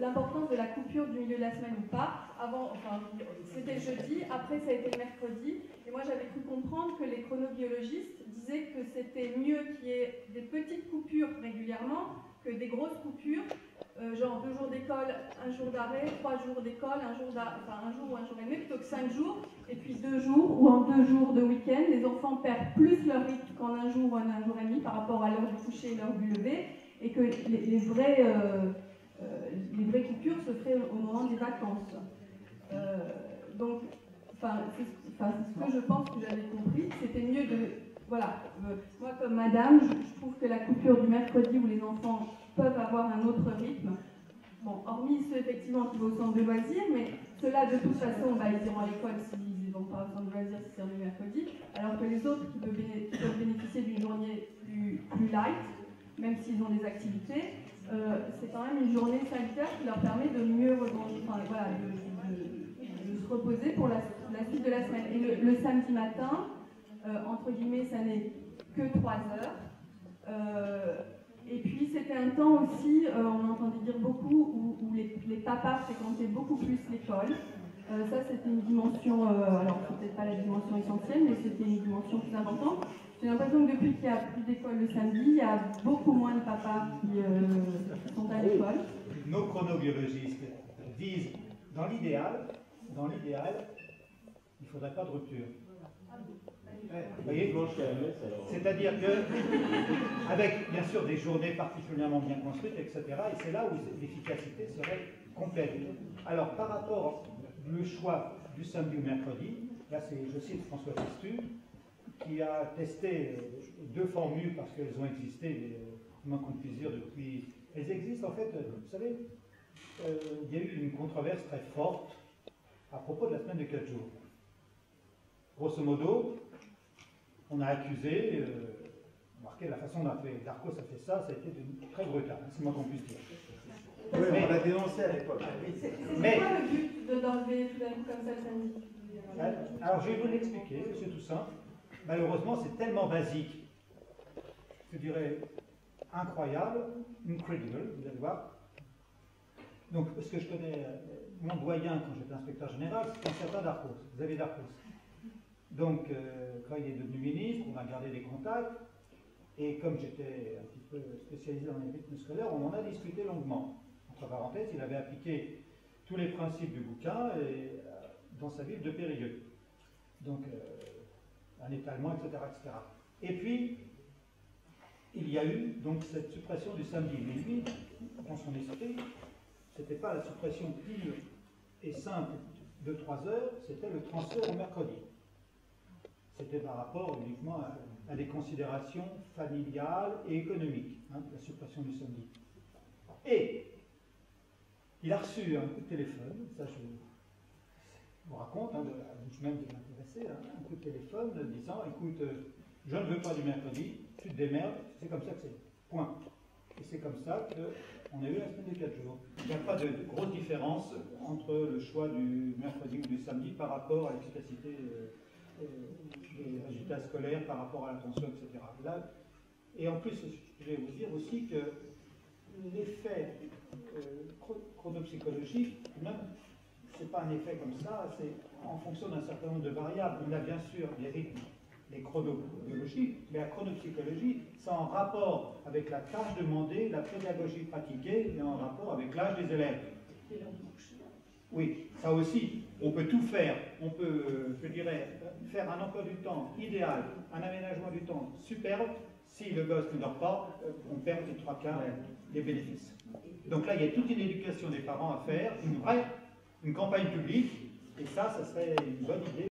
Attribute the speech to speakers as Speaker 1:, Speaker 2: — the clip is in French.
Speaker 1: l'importance de la coupure du milieu de la semaine ou pas. Avant, enfin, c'était le jeudi, après ça a été le mercredi. Et moi, j'avais cru comprendre que les chronobiologistes disaient que c'était mieux qu'il y ait des petites coupures régulièrement que des grosses coupures, genre 2 jours d'école, 1 jour d'arrêt, 3 jours d'école, un jour ou un jour et demi, plutôt que 5 jours, et puis 2 jours, ou en 2 jours de week-end, les enfants perdent plus leur rythme qu'en 1 jour ou en 1 jour et demi par rapport à l'heure du coucher et l'heure du lever, et que les vraies coupures se feraient au moment des vacances. Donc, c'est ce que je pense que j'avais compris, c'était mieux de... Voilà, moi comme madame, je trouve que la coupure du mercredi où les enfants peuvent avoir un autre rythme, bon, hormis ceux effectivement qui vont au centre de loisirs, mais ceux-là de toute façon, ils iront à l'école s'ils vont pas au centre de loisirs si c'est le mercredi, alors que les autres qui peuvent bénéficier d'une journée plus light, même s'ils ont des activités, c'est quand même une journée sanitaire qui leur permet de mieux de se reposer pour la suite de la semaine. Et le samedi matin, entre guillemets, ça n'est que 3 heures. Et puis c'était un temps aussi, on entendait dire beaucoup, où les papas fréquentaient beaucoup plus l'école. Ça c'était une dimension, alors peut-être pas la dimension essentielle, mais c'était une dimension plus importante. J'ai l'impression que depuis qu'il n'y a plus d'école le samedi, il y a beaucoup moins de papas qui sont à l'école.
Speaker 2: Nos chronobiologistes disent, dans l'idéal, il ne faudrait pas de rupture. Vous voyez, c'est-à-dire que, avec bien sûr des journées particulièrement bien construites, etc., et c'est là où l'efficacité serait complète. Alors, par rapport au choix du samedi ou mercredi, là, je cite François Testu, qui a testé 2 formules parce qu'elles ont existé, moins qu'on puisse dire, depuis. Elles existent en fait, vous savez, il y a eu une controverse très forte à propos de la semaine de 4 jours. Grosso modo, on a accusé, remarquez la façon dont Darcos a fait ça, ça a été très brutal, c'est moi qu'on puisse dire.
Speaker 3: Oui, on l'a dénoncé à l'époque.
Speaker 1: C'est quoi le but d'enlever tout d'un coup comme ça le samedi?
Speaker 2: Alors je vais vous l'expliquer, c'est tout simple. Malheureusement, c'est tellement basique, je dirais incroyable, incredible, vous allez voir. Donc, ce que je connais, mon doyen quand j'étais inspecteur général, c'est un certain Darcos, Xavier Darcos. Donc, quand il est devenu ministre, on a gardé des contacts, et comme j'étais un petit peu spécialisé dans les rythmes scolaires, on en a discuté longuement. Entre parenthèses, il avait appliqué tous les principes du bouquin dans sa ville de Périgueux. Donc, un étalement, etc., etc. Et puis, il y a eu donc cette suppression du samedi. Mais lui, dans son esprit, ce n'était pas la suppression pure et simple de 3 heures, c'était le transfert au mercredi. C'était par rapport uniquement à des considérations familiales et économiques, la suppression du samedi. Et il a reçu un coup de téléphone, ça je vous raconte, de la bouche même de l'intéressé, un coup de téléphone disant, écoute, je ne veux pas du mercredi, tu te démerdes, c'est comme ça que c'est, point. Et c'est comme ça qu'on a eu la semaine de 4 jours. Il n'y a pas de grosse différence entre le choix du mercredi ou du samedi par rapport à l'efficacité des résultats scolaires, par rapport à l'attention, etc. Là, et en plus, je vais vous dire aussi que l'effet chronopsychologique, même, ce n'est pas un effet comme ça, c'est en fonction d'un certain nombre de variables. On a bien sûr les rythmes, les chronobiologiques, mais la chronopsychologie, c'est en rapport avec la tâche demandée, la pédagogie pratiquée, et en rapport avec l'âge des élèves. Oui, ça aussi, on peut tout faire. On peut, je dirais, faire un emploi du temps idéal, un aménagement du temps superbe. Si le gosse ne dort pas, on perd les 3/4 des bénéfices. Donc là, il y a toute une éducation des parents à faire, une campagne publique, et ça serait une bonne idée.